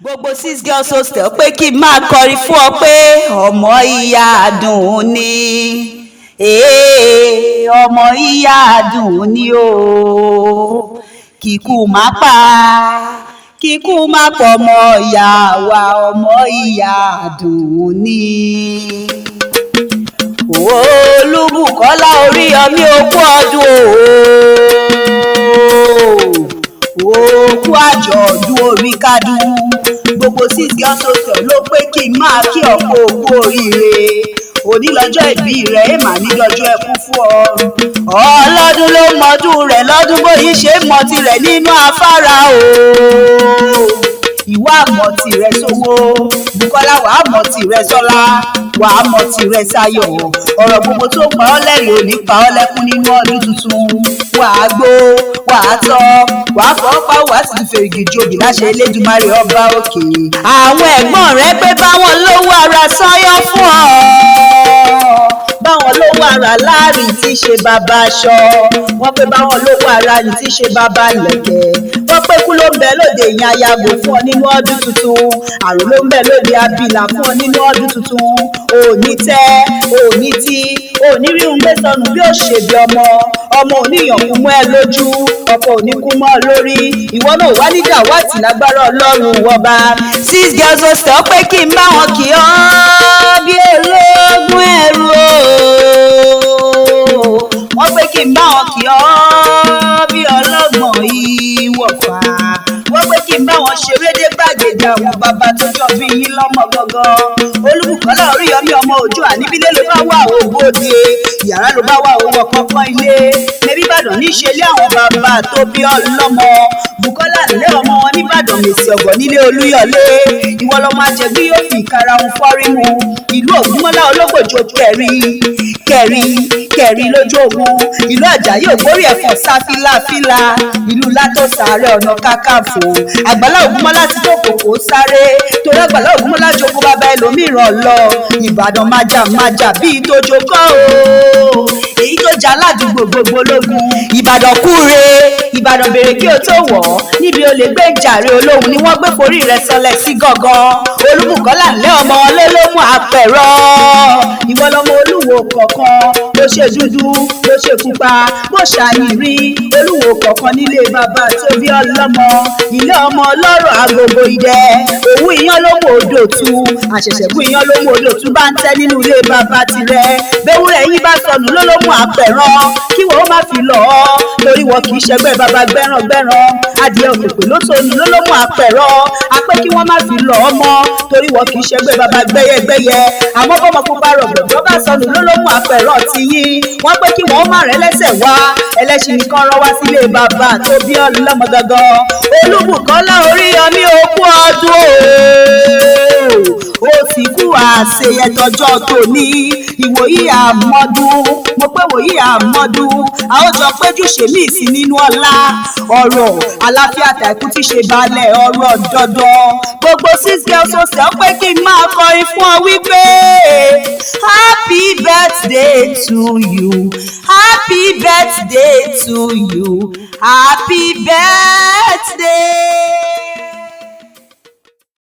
gbogbo 6 girls hostel pé kí n máa kọrin fún ọ pé ọmọ ìyá àdùn ni ọmọ ìyá àdùn ni o kíkú má pa kíkú má pọ̀ ọmọ ìyá wa ọmọ ìyá àdùn ni. Olúbùkọ́lá Oríyọmí okú ọdún òkú àjọ̀dún orí kádùn gbogbo 6 girls hostel ló pé kí n máa kí ọ̀pọ̀ òkú oríire òní lọ́jọ́ ìbí rẹ̀ èèmà ní lọ́jọ́ ẹkún fún ọ ọlọ́dún ló mọdún rẹ̀ lọ́dún bóyí ṣe mọ tirẹ̀ nínú afárá o ìwà àmọ́ tirẹ̀ sówó Bùkọ́lá wàá mọ̀ tirẹ̀ sọ́lá wàá mọ̀ tirẹ̀ sáyọ̀ ọ̀rọ̀ gbogbo tó pa ọ́ lẹ́rìn ò ní pa ọ́ lẹ́kún nínú ọdún tuntun wàá gbó wàá tọ́ wàá fọ́ pa wàá sì fèrègì jòbì láṣẹ Elédùmarè ọba òkè. àwọn ẹ̀gbọ́n rẹ pé báwọn lówó ara sọ́yọ́ fún ọ báwọn lówó ara láàrin tí í ṣe bàbá aṣọ wọ́n pé báwọn lówó ara ní tí í ṣe bàbá lẹ̀kẹ̀ wọ́n pé kú ló ń bẹ lóde ìyẹn ayàgò fún ọ nínú ọdún tuntun àrùn ló ń bẹ lóde abìlà fún ọ nínú ọdún tuntun òní tẹ́ òní tí òní rí un gbé sọnù bí ó ṣe bí ọmọ oníyàn kú mọ́ ẹ lójú ọkọ òní kú mọ́ ọ lórí ìwọ náà wá ní dàwátì lágbára Ọlọ́run wọba. 6 girls hostel pé kí n bá wọn kì ọ́ bí ológun ẹrú wọ́n pé kí n bá wọn kì ọ́ bí ọlọ́gbọ̀n ìwọ̀fà wọ́n pé kí n bá wọn ṣeré dé gbàgede àwọn bàbá tó jọ bí yín lọ́mọ gangan Olúbùkọ́lá Oríyọmí ọmọ òjò àníbílẹ̀ ló bá wà ògbóde yàrá ló bá wà owó kọ́kọ́ ilé mẹ́bí Ìbàdàn ní ṣe lé àwọn bàbá tó bí ọlọ́mọ Bùkọ́lá nílé ọmọ wọn nìbàdàn Mèsì ọ̀gọ̀ nílé Olúyọ̀lé ìwọ lọmọ ajẹgbí yóò fi ìkara òun fọ́rí mu ìlú Ògúnmọ́lá ológbòjò kẹ̀rí lójú ogun ìlú Àjàyí ògbórí ẹ̀fọ̀n sá fílàfílà ìlú Látòsà Ààrẹ Ọ̀nà Kakanfò Àgbàlá Ògúnmọ́lá ti tó kòkó sáré torí Àgbàlá Ògúnmọ́lá jogún bàbá ẹlòmíràn lọ Ìbàdàn májà bíi tójó kọ́ o èyí tó jà ládùúgbò gbogbo lógun Ìbàdàn kúre Ìbàdàn bèrè kí o tó wọ̀ níbi olè gbé jàre olóhùn ni wọ́n gbé forí rẹ̀ sọlẹ̀ sí gángan Olúbùkọ́lá ńlẹ́ ọmọ olólómù apẹ̀rọ ìwọ lọmọ Olúwo kọ̀ọ̀kan ló ṣe dúdú ló ṣe pupa bó ṣàyìnrí Olúwo kọ̀ọ̀kan nílé bàbá tó bí ọlọ́mọ ilé ọmọ ọlọ́rọ̀ agogo idẹ òwú iyán ló mú odò tu àṣẹ̀ṣẹ̀kú iyán ló mú odò tu bá ń tẹ́ nínú ilé bàbá tirẹ̀ bẹ́wúrẹ́ yín bá sọnù lólómù apẹ̀rán kí wọ́n má fi lọ ọ́ torí wọn kì í ṣẹgbẹ́ bàbá gbẹ́ràn adìẹ òkèpè ló sọnù lólómù apẹ̀rán apẹ́ kí wọ́n má fi lọ ọ́ mọ́ torí wọn kì í ṣẹgbẹ́ bàbá gbẹ́yẹgbẹ́yẹ àmọ́ bọ́mọ kó bá rọ̀gbọ̀dọ̀ bá sọnù lólómù apẹ̀rán ti yín wọ́n pé kí wọ́n má rẹ́ lẹ́sẹ̀ wá ẹlẹ́ṣin nìkan rán wá sílé bàbá tó bí ọlọ́mọ gangan Olúbùkọ́lá Oríyọmí okú ọdún ó sì kú àṣeyẹ tọjọ́ tòní ìwòyí àmọ́dún mo pé wòyí àmọ́dún a ó jọ péjú ṣèmí sí nínú ọlá ọ̀rọ̀ àlàáfíà tàìkú tí ṣe balẹ̀ ọ̀rọ̀ dandan gbogbo 6 girls hostel pé kí n máa kọrin fún ọ wípé happy birthday to you happy birthday to you happy birthday.